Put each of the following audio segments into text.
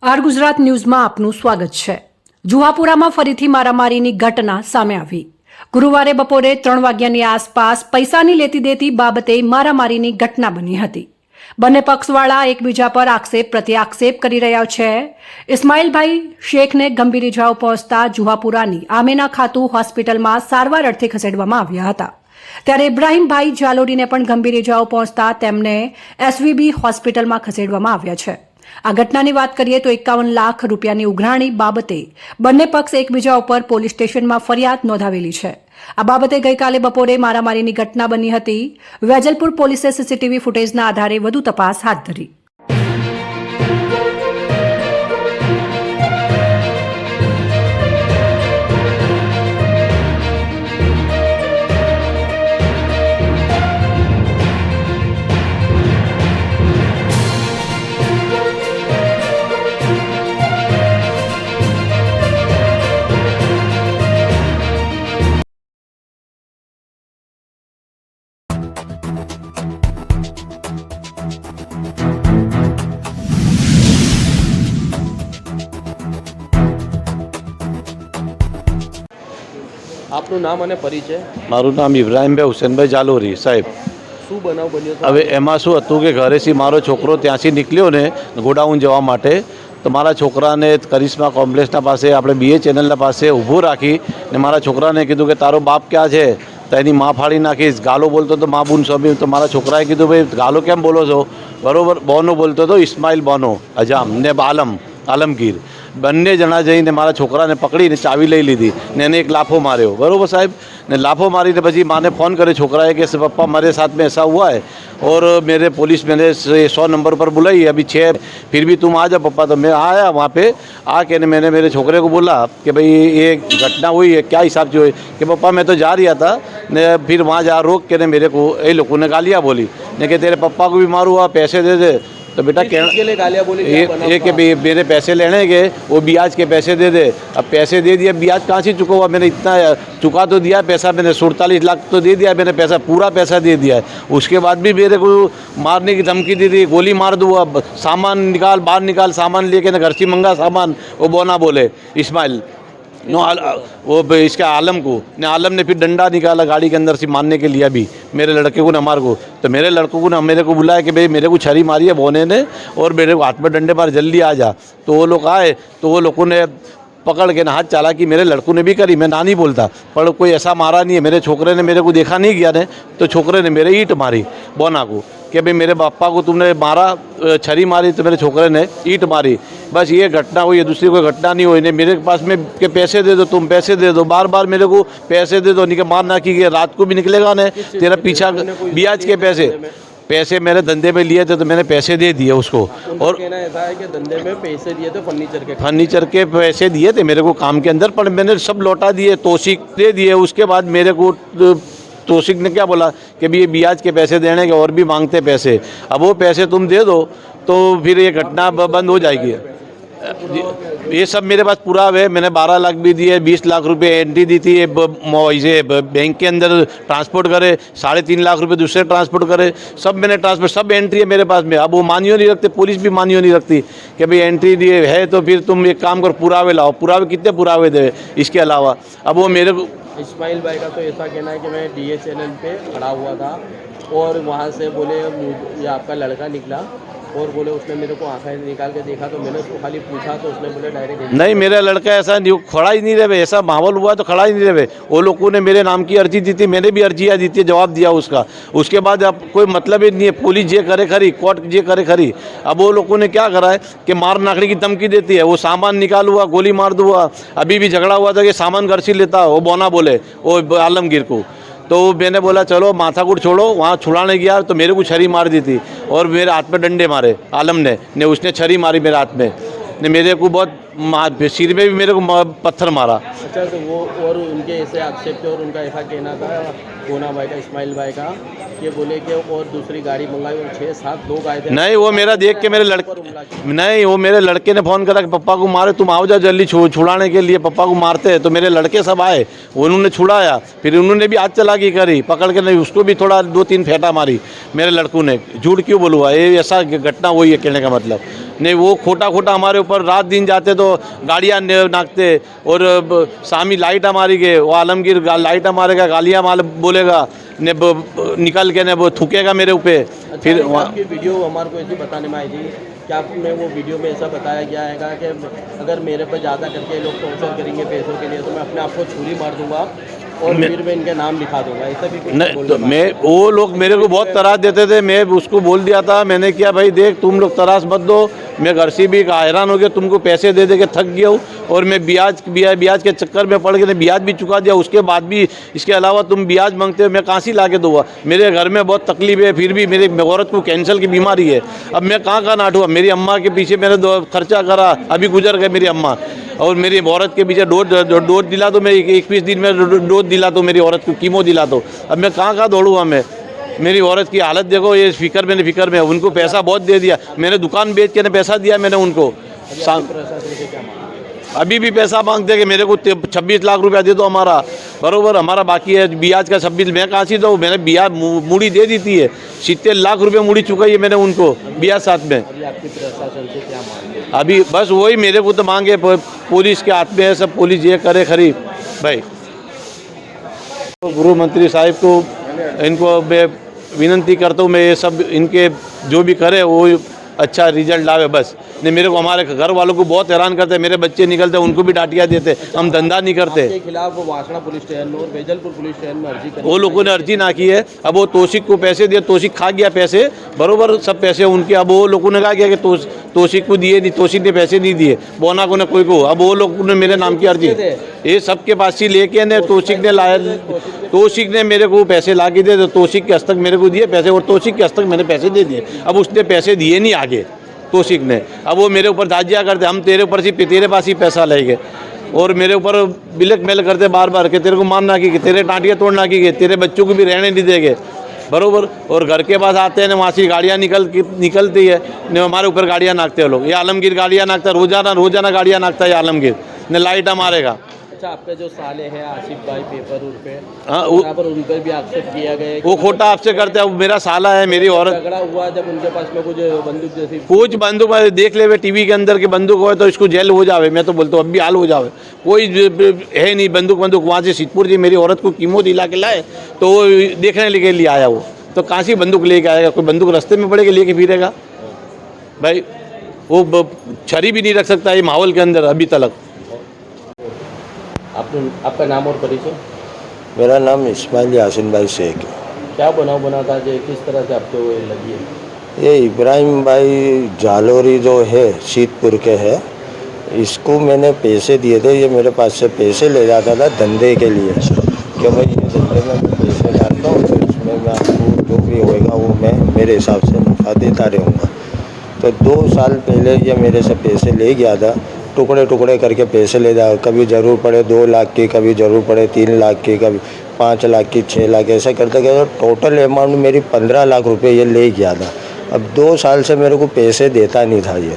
R Gujarat ન્યૂઝમાં આપનું સ્વાગત છે। જુહાપુરામાં ફરીથી મારામારીની ઘટના સામે આવી। ગુરુવારે બપોરે 3 વાગ્યાની આસપાસ પૈસાની લેતી દેતી બાબતે મારામારીની ઘટના બની હતી। બંને પક્ષવાળા એકબીજા પર આક્ષેપ પ્રત્યે આક્ષેપ કરી રહ્યા છે। ઇસ્માઇલભાઈ શેખને ગંભીર ઇજાઓ પહોંચતા જુહાપુરાની આમેના ખાતુ હોસ્પિટલમાં સારવાર અર્થે ખસેડવામાં આવ્યા હતા। ત્યારે ઇબ્રાહીમભાઈ જાલોડીને પણ ગંભીર ઇજાઓ પહોંચતા તેમને એસવીબી હોસ્પિટલમાં ખસેડવામાં આવ્યા છે। આ ઘટનાની વાત કરીએ તો 51 લાખ રૂપિયાની ઉઘરાણી બાબતે બંને પક્ષ એકબીજા ઉપર પોલીસ સ્ટેશનમાં ફરિયાદ નોંધાવેલી છે। આ બાબતે ગઈકાલે બપોરે મારામારીની ઘટના બની હતી। વેજલપુર પોલીસે સીસીટીવી ફૂટેજના આધારે વધુ તપાસ હાથ ધરી। આપનું નામ અને પરિચય? મારું નામ ઇબ્રાહીમભાઈ હુસેનભાઈ જાલોરી સાહેબ। શું બનાવ બન્યો હતો? હવે એમાં શું હતું કે ઘરેથી મારો છોકરો ત્યાંથી નીકળ્યો ને ગોડાઉન જવા માટે, તો મારા છોકરાને કરિશ્મા કોમ્પ્લેક્સના પાસે આપણે બીએ ચેનલના પાસે ઊભો રાખી ને મારા છોકરાને કીધું કે તારો બાપ ક્યાં છે? તો એની માં ફાડી નાખીશ, ગાલો બોલતો તો મા બુન સ્વામી। તો મારા છોકરાએ કીધું ભાઈ ગાલો કેમ બોલો છો? બરાબર બોનો બોલતો હતો, ઇસ્માઇલ બોનો અજામ ને આલમગીર બંને જણા જઈને મારા છોકરાને પકડીને ચાવી લઈ લીધી ને એને એક લાફો માર્યો। બરાબર સાહેબ ने लाफो मारी ने પછી माँ ने फ़ोन करे छोकरा है कि पापा मेरे साथ में ऐसा हुआ है और मेरे पुलिस मैंने 100 नंबर पर बुलाई, अभी 6 फिर भी तुम आ जा पापा। तो मैं आया वहाँ पे आके मैंने मेरे छोकरे को बोला कि भाई ये घटना हुई है, क्या हिसाब से हुई? कि पापा मैं तो जा रहा था ने फिर वहाँ जा रोक के ने मेरे को ये लोगों ने गालियाँ बोली ने कि तेरे पप्पा को भी मारू हुआ, पैसे दे दे। तो बेटा के लिए गालियाँ बोली? ये कि मेरे पैसे लेने के वो ब्याज के पैसे दे दे। अब पैसे दे दिया, ब्याज कहाँ से चुका हुआ? मैंने इतना चुका तो दिया पैसा, मैंने 47 लाख तो दे दिया मैंने पैसा, पूरा पैसा दे दिया है। उसके बाद भी मेरे को मारने की धमकी दी थी, गोली मार दूँ, अब सामान निकाल बाहर निकाल, सामान लेके ना घर से मंगा सामान। वो बोना बोले इस्माइल नो वो इसके आलम को ने, आलम ने फिर डंडा निकाला गाड़ी के अंदर से मारने के लिए अभी मेरे लड़के को ने हमारे को। तो मेरे लड़कों को ने मेरे को बुलाया कि भाई मेरे को छरी मारी है बोने ने और मेरे को हाथ में डंडे मार, जल्दी आ जा। तो वो लोग आए तो वो लोगों ने पकड़ के ना हाथ चालाकी मेरे लड़कों ने भी करी, मैं ना नहीं बोलता पर कोई ऐसा मारा नहीं है। मेरे छोकरे ने मेरे को देखा नहीं गया ने, तो छोकरे ने मेरे ईंट मारी बोना को कि भाई मेरे पापा को तुमने मारा, छरी मारी, तो मेरे छोकरे ने ईंट मारी। बस ये घटना हुई है, दूसरी कोई घटना नहीं हुई। ने मेरे पास में के पैसे दे दो, तुम पैसे दे दो, बार बार मेरे को पैसे दे दो, नहीं कि मार ना की रात को भी निकलेगा ने तेरा पीछा, ब्याज के पैसे मेरे धंधे में लिए थे तो मैंने पैसे दे दिए उसको। और कहना ऐसा है कि धंधे में पैसे दिए थे, फर्नीचर के पैसे दिए थे मेरे को काम के अंदर, पर मैंने सब लौटा दिए, तोसीक दे दिए। उसके बाद मेरे को तोसीक ने क्या बोला कि भी ये ब्याज के पैसे देने के और भी मांगते पैसे, अब वो पैसे तुम दे दो तो फिर ये घटना बंद हो जाएगी। ये सब मेरे पास पूरा है, मैंने 12 लाख भी दिए, 20 लाख रुपए एंट्री दी थी इसे बैंक के अंदर ट्रांसपोर्ट करे, 3.5 लाख रुपए दूसरे ट्रांसपोर्ट करे, सब मैंने ट्रांसपोर्ट सब एंट्री है मेरे पास में। अब वो मानियो नहीं रखते, पुलिस भी मानियो नहीं रखती कि भाई एंट्री दिए है तो फिर तुम एक काम कर पुरावे लाओ। पुरावे कितने पुरावे दे इसके अलावा? अब वो मेरे को इस्माइल भाई का तो ऐसा कहना है कि मैं डीए चैनल पे खड़ा हुआ था और वहाँ से बोले ये आपका लड़का निकला और बोले उसने मेरे को आंखें निकाल के देखा, तो मैंने उसको खाली पूछा तो उसने बोले डायरेक्ट नहीं मेरा लड़का ऐसा नहीं, खड़ा ही नहीं रहे, ऐसा माहौल हुआ तो खड़ा ही नहीं रहे। वो लोगों ने मेरे नाम की अर्जी दी थी, मैंने भी अर्जियाँ दी थी, जवाब दिया उसका। उसके बाद अब कोई मतलब ही नहीं है, पुलिस ये करे खरी, कोर्ट ये करे खरी। अब वो लोगों ने क्या करा है कि मार नाखने की धमकी देती है, वो सामान निकाल हुआ, गोली मार दूंगा। अभी भी झगड़ा हुआ था कि सामान घर से लेता, वो बोना बोले वो आलमगीर को। तो मैंने बोला चलो माथाकूट छोड़ो, वहाँ छुड़ाने गया तो मेरे को छरी मार दी थी और मेरे हाथ में डंडे मारे आलम ने उसने छरी मारी मेरे हाथ में ने, मेरे को बहुत सिर में भी मेरे को पत्थर मारा। अच्छा, तो वो और उनके ऐसे आक्षेप थे और उनका ऐसा कहना था गोना भाई का, इस्माइल भाई का, ये बोले कि और दूसरी गाड़ी मंगाई और 6-7 लोग आए थे। नहीं, वो मेरा देख के मेरे लड़के, नहीं, वो मेरे लड़के ने फ़ोन करा कि पप्पा को मारे, तुम आओ जा जल्दी छुड़ाने के लिए, पप्पा को मारते हैं। तो मेरे लड़के सब आए, उन्होंने छुड़ाया, फिर उन्होंने भी हाथ चलाकी करी, पकड़ के नहीं उसको भी थोड़ा 2-3 फेंटा मारी मेरे लड़कों ने। झूठ क्यों बोलूँगा, ये ऐसा घटना हुई है कहने का मतलब नहीं। वो खोटा खोटा हमारे ऊपर रात दिन जाते तो गाड़ियाँ नाकते और सामी लाइट हमारी गए, वो आलमगीर लाइट मारेगा, गालियाँ माल बोलेगा ने निकल के ने वो थूकेगा मेरे ऊपर। अच्छा, फिर आपकी वीडियो हमारे को ऐसी बताने में आई थी कि आपने वो वीडियो में ऐसा बताया गया है कि अगर मेरे पर ज़्यादा करके लोग टॉर्चर करेंगे पैसों के लिए तो मैं अपने आप को छुरी मार दूंगा और फिर मैं इनके नाम लिखा दूंगा, ऐसा भी कुछ नहीं। तो मैं, वो लोग मेरे को बहुत तराश देते थे, मैं उसको बोल दिया था, मैंने किया भाई देख तुम लोग तराश मत दो, मैं घर से भी हैरान हो गया, तुमको पैसे दे दे के थक गया हूँ और मैं ब्याज के चक्कर में पड़ के ब्याज भी चुका दिया, उसके बाद भी इसके अलावा तुम ब्याज मांगते हो, मैं कहाँ से ला के दूँगा। मेरे घर में बहुत तकलीफ है, फिर भी मेरी औरत को कैंसर की बीमारी है, अब मैं कहाँ नाटूँगा। मेरी अम्मा के पीछे मैंने खर्चा करा, अभी गुजर गए मेरी अम्मा, और मेरी औरत के पीछे डोज दिला दो, मैं 21 दिन में डोज दिला दो, मेरी औरत को कीमो दिला दो, अब मैं कहाँ दौड़ूँगा मैं। मेरी औरत की हालत देखो, ये फिक्र में उनको पैसा बहुत दे दिया, मैंने दुकान बेच के पैसा दिया मैंने उनको। अभी भी पैसा मांगते हैं कि मेरे को 26 लाख रुपया दे दो हमारा, बरोबर हमारा बाकी है ब्याज का 26, मैं कहाँ से दूँ, मैंने ब्याज मूड़ी दे दी थी, 70 लाख रुपये मूड़ी चुकाई है मैंने उनको ब्याज साथ में। अभी आपकी प्रशासन से क्या मांग है? अभी बस वही मेरे को तो मांगे, पुलिस के हाथ में है सब, पुलिस ये करे खरीद भाई। तो गृह मंत्री साहब को इनको मैं विनती करता हूँ, मैं ये सब इनके जो भी करे वो अच्छा रिजल्ट लावे बस। नहीं मेरे को हमारे घर वालों को बहुत हैरान करते हैं, मेरे बच्चे निकलते हैं उनको भी डांटिया देते, हम धंधा नहीं करते। आपके खिलाफ वासना पुलिस स्टेशन और बेजलपुर पुलिस स्टेशन में अर्जी वो लोगों ने अर्जी ना की है, अब वो तौसीक को पैसे दिए, तौसीक खा गया पैसे, बरोबर सब पैसे उनके। अब वो लोगों ने कहा कि तौसीक को दिए नहीं, तौसीक ने पैसे नहीं दिए, बोना को ने कोई को, अब वो लोगों ने मेरे नाम की अर्जी ये सबके पास ही लेके ने तौसीक ने लाया, तौसीक ने मेरे को पैसे ला के दे, तौसीक के हस्तक मेरे को दिए पैसे और तौसीक के हस्तक मैंने पैसे दे दिए। अब उसने पैसे दिए नहीं आगे तौसीक ने, अब वो मेरे ऊपर दाजिया करते, हम तेरे ऊपर से तेरे पास ही पैसा लेंगे और मेरे ऊपर बिलक मेल करते बार बार कि तेरे को मारना की, तेरे टाँटियाँ तोड़ना की, तेरे बच्चों को भी रहने नहीं देंगे, बरोबर। और घर के पास आते हैं ना, वहाँ से गाड़ियाँ निकलती है न, हमारे ऊपर गाड़ियाँ नाकते हैं लोग। ये आलमगीर गाड़ियाँ नाकता है, रोजाना गाड़ियाँ नाकता है ये आलमगीर न, लाइट मारेगा। अच्छा, आपके जो साले हैं आसिफ भाई पेपर उर पे, हाँ, वहाँ पर उन पर भी आक्षेप किया गया वो खोटा आपसे करते हैं, मेरा साला है, मेरी औरत। झगड़ा हुआ जब उनके पास में कुछ बंदूक जैसी, कुछ बंदूक देख ले वे टीवी के अंदर की बंदूक हो तो इसको जेल हो जावे, मैं तो बोलता हूँ अब भी हाल हो जावे। कोई है नहीं बंदूक वहाँ से सिद्धपुर जी मेरी औरत को कीमो दिला के लाए तो वो देखने के लिए आया, वो तो कहाँ से बंदूक लेके आएगा, कोई बंदूक रास्ते में पड़ेगा लेके फिरेगा भाई, वो छरी भी नहीं रख सकता ये माहौल के अंदर अभी तक। आपका नाम और परिचय? मेरा नाम इस्माइल यासिन भाई शेख है। क्या बना था जो किस तरह से आपको लगी है? ये इब्राहिम भाई जालोरी जो है शीतपुर के है, इसको मैंने पैसे दिए थे, ये मेरे पास से पैसे ले जाता था धंधे के लिए कि भाई ये धंधे में मैं पैसे डालता हूँ, फिर उसमें मैं आपको जो भी होएगा वो मैं मेरे हिसाब से नफा देता रहूँगा। तो 2 साल पहले ये मेरे से पैसे ले गया था, टुकड़े करके पैसे ले जाओ, कभी ज़रूर पड़े 2 लाख की, कभी ज़रूर पड़े 3 लाख की, कभी 5 लाख की, 6 लाख, ऐसा करते करते टोटल अमाउंट मेरी 15 लाख रुपए ये ले गया था। अब 2 साल से मेरे को पैसे देता नहीं था ये,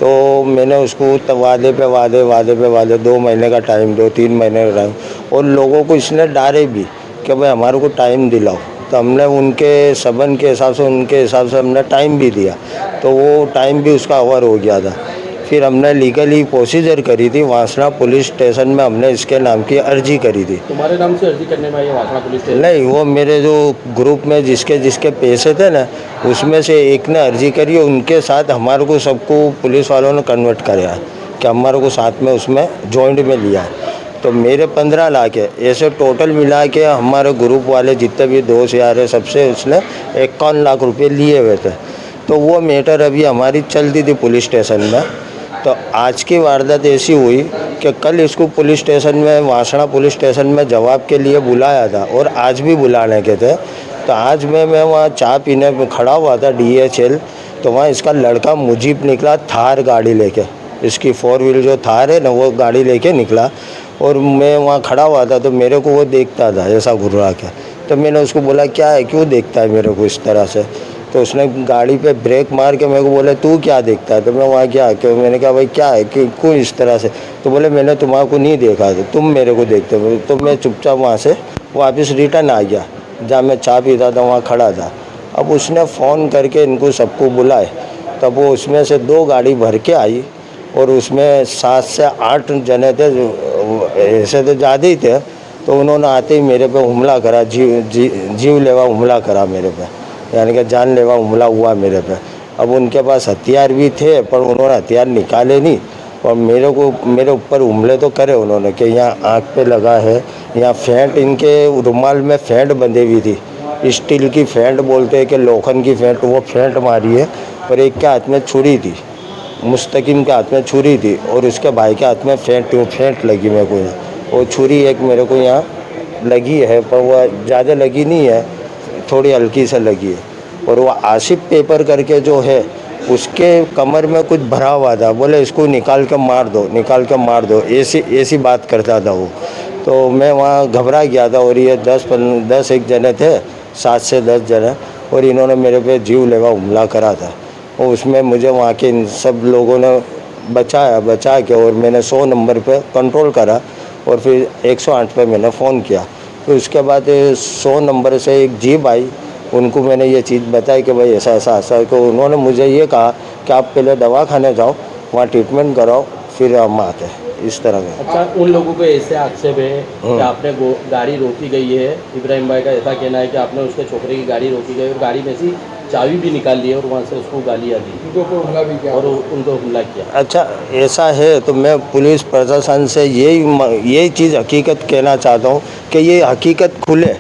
तो मैंने उसको वादे पे वादे 2 महीने का टाइम दो, 3 महीने का टाइम, और लोगों को इसने डारे भी कि भाई हमारे को टाइम दिलाओ, तो हमने उनके सबन के हिसाब से हमने टाइम भी दिया, तो वो टाइम भी उसका ओवर हो गया था। फिर हमने लीगली प्रोसीजर करी थी, वासना पुलिस स्टेशन में हमने इसके नाम की अर्जी करी थी। तुम्हारे नाम से अर्जी करने में आई वासना पुलिस स्टेशन? नहीं, वो मेरे जो ग्रुप में जिसके पैसे थे ना, उसमें से एक ने अर्जी करी, उनके साथ हमारे को सबको पुलिस वालों ने कन्वर्ट कराया कि हमारे को साथ में उसमें जॉइंट में लिया। तो मेरे 15 लाख है, ऐसे टोटल मिला के हमारे ग्रुप वाले जितने भी दोस्त यार है सबसे उसने 51 लाख रुपये लिए हुए थे। तो वो मैटर अभी हमारी चलती थी पुलिस स्टेशन में। तो आज की वारदात ऐसी हुई कि कल इसको पुलिस स्टेशन में, वासना पुलिस स्टेशन में जवाब के लिए बुलाया था और आज भी बुलाने के थे। तो आज मैं वहाँ चाय पीने में खड़ा हुआ था DHL, तो वहाँ इसका लड़का मुजीब निकला थार गाड़ी लेके, इसकी 4 व्हील जो थार है ना वो गाड़ी लेके निकला और मैं वहाँ खड़ा हुआ था तो मेरे को वो देखता था ऐसा घुर्रा के। तो मैंने उसको बोला क्या है, क्यों देखता है मेरे को इस तरह से। तो उसने गाड़ी पे ब्रेक मार के मेरे को बोला तू क्या देखता है। तो मैं वहाँ गया कि मैंने कहा भाई क्या है कि क्यों इस तरह से। तो बोले मैंने तुम्हारे को नहीं देखा था, तुम मेरे को देखते हो। तो मैं चुपचाप वहाँ से वापस रिटर्न आ गया, जहाँ मैं चाय पीता था वहाँ खड़ा था। अब उसने फ़ोन करके इनको सबको बुलाए, तब वो उसमें से 2 गाड़ी भर के आई और उसमें 7 से 8 जने थे, ऐसे तो ज़्यादा ही थे। तो उन्होंने आते ही मेरे पे हमला करा, जीवलेवा हमला करा मेरे पे, यानी कि जानलेवा हमला हुआ मेरे पे। अब उनके पास हथियार भी थे पर उन्होंने हथियार निकाले नहीं और मेरे ऊपर हमले तो करे उन्होंने कि यहाँ आँख पे लगा है, यहाँ फेंट, इनके रुमाल में फेंट बंधी हुई थी, स्टील की फेंट बोलते हैं कि लोखंड की फेंट, वो फेंट मारी है। और एक के हाथ में छुरी थी, मुस्तकिम के हाथ में छुरी थी और उसके भाई के हाथ में फेंट लगी मेरे को यहाँ। वो छुरी एक मेरे को यहाँ लगी है पर वह ज़्यादा लगी नहीं है, थोड़ी हल्की से लगी है। और वो आसिफ पेपर करके जो है उसके कमर में कुछ भरा हुआ था, बोले इसको निकाल के मार दो, निकाल के मार दो, ऐसी बात करता था वो। तो मैं वहाँ घबरा गया था और ये 10-1 जने थे, 7 से 10 जने, और इन्होंने मेरे पे जीवलेवा हमला करा था। और उसमें मुझे वहाँ के इन सब लोगों ने बचा के और मैंने 100 नंबर पे कंट्रोल करा और फिर 108 पे मैंने फ़ोन किया। फिर उसके बाद 100 नंबर से एक जीप आई, उनको मैंने ये चीज़ बताई कि भाई ऐसा है। तो उन्होंने मुझे ये कहा कि आप पहले दवाखाने जाओ, वहाँ ट्रीटमेंट कराओ, फिर हम आते हैं, इस तरह का। अच्छा, उन लोगों को ऐसे आक्षेप है कि आपने गाड़ी रोकी गई है। इब्राहिम भाई का ऐसा कहना है कि आपने उसके छोकरे की गाड़ी रोकी गई और गाड़ी में से चाबी भी निकाल ली है और वहाँ से उसको गालियाँ दी, उनको हमला भी किया और उनको हमला किया। अच्छा, ऐसा है तो मैं पुलिस प्रशासन से यही चीज़ हकीकत कहना चाहता हूँ कि ये हकीकत खुले।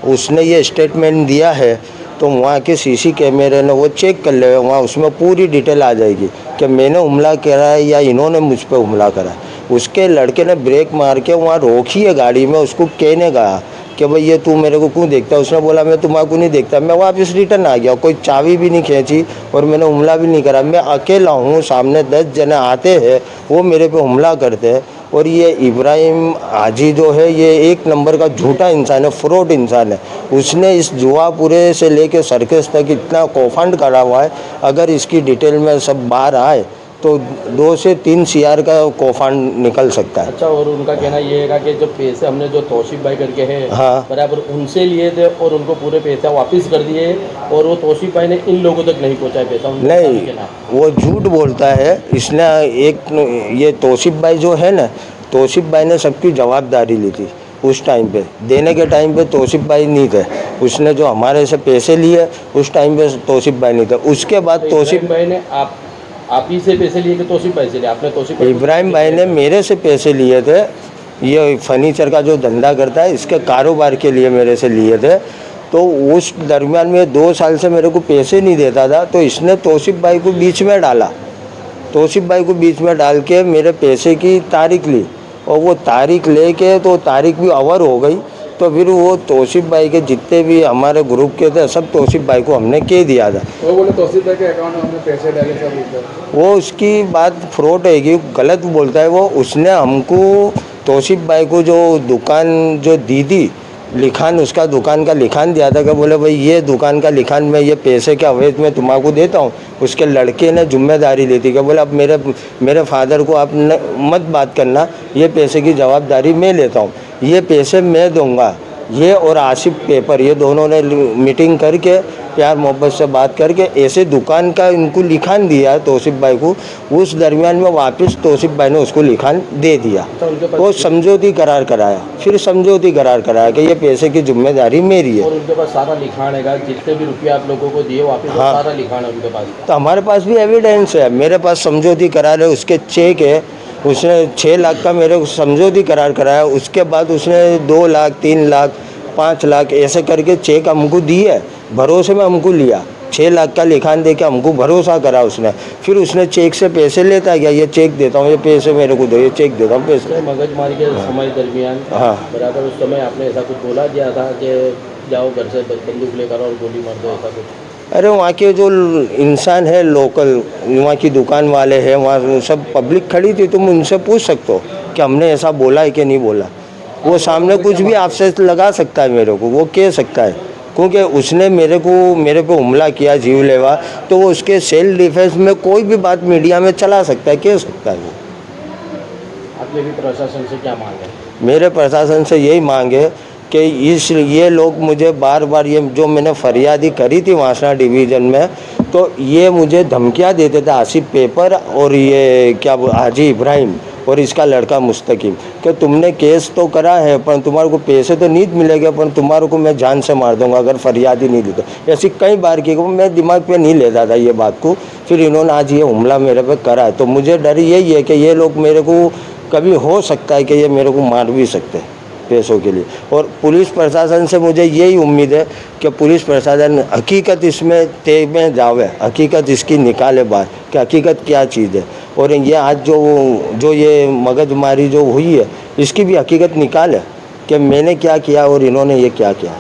उसने ये स्टेटमेंट दिया है तो वहाँ के सीसी कैमरे ने वो चेक कर ले, वहाँ उसमें पूरी डिटेल आ जाएगी कि मैंने हमला करा है या इन्होंने मुझ पर हमला करा है। उसके लड़के ने ब्रेक मार के वहाँ रोकी है गाड़ी में, उसको कहने गया कि भाई ये तू मेरे को क्यों देखता है। उसने बोला मैं तुम्हारे को नहीं देखता। मैं वापस रिटर्न आ गया, कोई चाबी भी नहीं खींची और मैंने हमला भी नहीं करा। मैं अकेला हूँ, सामने 10 जने आते हैं, वो मेरे पे हमला करते हैं। और ये इब्राहिम हाजी जो है ये 1 नंबर का झूठा इंसान है, फ्रॉड इंसान है। उसने इस जुआपुरे से लेके सर्कस तक इतना कौफंड करा हुआ है। अगर इसकी डिटेल में सब बाहर आए तो 2 से 3 CR का कौफंड निकल सकता है। अच्छा, और उनका कहना ये है कि जो पैसे हमने जो तौसीफ भाई करके हैं, हाँ, बराबर उनसे लिए थे और उनको पूरे पैसा वापस कर दिए और वो तौसीफ भाई ने इन लोगों तक नहीं पहुंचाया पैसा। नहीं, वो झूठ बोलता है। इसने ये तौसीफ भाई जो है ना, तौसीफ भाई ने सबकी जवाबदारी ली थी उस टाइम पे। देने के टाइम पे तौसीफ भाई नहीं थे। उसने जो हमारे से पैसे लिए उस टाइम पे तौसीफ भाई नहीं थे। उसके बाद तौसीफ भाई ने आप ही से पैसे लिए कि तौसीफ भाई से लिए? आपने तौसीफ इब्राहिम भाई ने मेरे से पैसे लिए थे। ये फर्नीचर का जो धंधा करता है इसके कारोबार के लिए मेरे से लिए थे। तो उस दरमियान में 2 साल से मेरे को पैसे नहीं देता था, तो इसने तौसीफ भाई को बीच में डाला। तौसीफ भाई को बीच में डाल के मेरे पैसे की तारीख ली और वो तारीख लेके तो तारीख भी ओवर हो गई। तो फिर वो तौसीफ भाई के जितने भी हमारे ग्रुप के थे सब तौसीफ भाई को हमने कह दिया था। वो बोले तौसीफ भाई के अकाउंट में हमने पैसे डाले सब। वो उसकी बात फ्रॉड है कि गलत बोलता है वो। उसने हमको तौसीफ भाई को जो दुकान जो दी थी, लिखान, उसका दुकान का लिखान दिया था कि बोले भाई ये दुकान का लिखान में ये पैसे के अवैध में तुम्हारे को देता हूँ। उसके लड़के ने जिम्मेदारी ली थी कि बोले अब मेरे फादर को आप मत बात करना, ये पैसे की जवाबदारी मैं लेता हूँ, ये पैसे मैं दूंगा। ये और आसिफ पेपर, ये दोनों ने मीटिंग करके प्यार मोहब्बत से बात करके ऐसे दुकान का इनको लिखान दिया तौसीफ भाई को। उस दरमियान में वापस तौसीफ भाई ने उसको लिखान दे दिया। वो समझौती करार कराया, फिर समझौती करार कराया कि ये पैसे की जिम्मेदारी मेरी है। और उनके पास सारा लिखान है, जितने भी रुपये आप लोगों को दिए वापस, हाँ, सारा लिखान है उनके पास। तो हमारे पास भी एविडेंस है, मेरे पास समझौती करार है, उसके चेक है। उसने 6 लाख का मेरे को समझौती करार कराया। उसके बाद उसने 2 लाख, 3 लाख, 5 लाख ऐसे करके चेक हमको दिए। भरोसे में हमको लिया, 6 लाख का लिखान दे के हमको भरोसा करा उसने। फिर उसने चेक से पैसे लेता गया, ये चेक देता हूँ, ये पैसे मेरे को दो, ये चेक देता हूँ, पैसे। मगजमारी के समय दरमियान, हाँ, बराबर उस समय आपने ऐसा कुछ बोला दिया था कि जाओ घर से बंदूक लेकर और गोली मार दो, ऐसा कुछ? अरे वहाँ के जो इंसान है लोकल, वहाँ की दुकान वाले हैं, वहाँ सब पब्लिक खड़ी थी, तुम उनसे पूछ सकते हो कि हमने ऐसा बोला है कि नहीं बोला। वो सामने कुछ भी आपसे लगा सकता है, मेरे को वो कह सकता है, क्योंकि उसने मेरे पे हमला किया जीवलेवा, तो वो उसके सेल्फ डिफेंस में कोई भी बात मीडिया में चला सकता है, कह सकता है वो। आपने भी प्रशासन से क्या मांग है? मेरे प्रशासन से यही मांग है कि ये लोग मुझे बार बार, ये जो मैंने फरियादी करी थी वासना डिवीज़न में, तो ये मुझे धमकियाँ देते थे, आसिफ पेपर और ये क्या हाजी इब्राहिम और इसका लड़का मुस्तकीम, कि तुमने केस तो करा है पर तुम्हारे को पैसे तो नहीं मिलेंगे, पर तुम्हारे को मैं जान से मार दूंगा अगर फरियादी नहीं दी तो। ऐसी कई बार की, मैं दिमाग पे नहीं लेता था ये बात को, फिर इन्होंने आज ये हमला मेरे पे करा है, तो मुझे डर यही है कि ये लोग मेरे को कभी हो सकता है कि ये मेरे को मार भी सकते हैं पैसों के लिए। और पुलिस प्रशासन से मुझे यही उम्मीद है कि पुलिस प्रशासन हकीकत इसमें तय में जावे, हकीकत इसकी निकाले बाहर कि हकीकत क्या चीज़ है, और ये आज जो ये मगजमारी जो हुई है इसकी भी हकीकत निकाले कि मैंने क्या किया और इन्होंने ये क्या किया।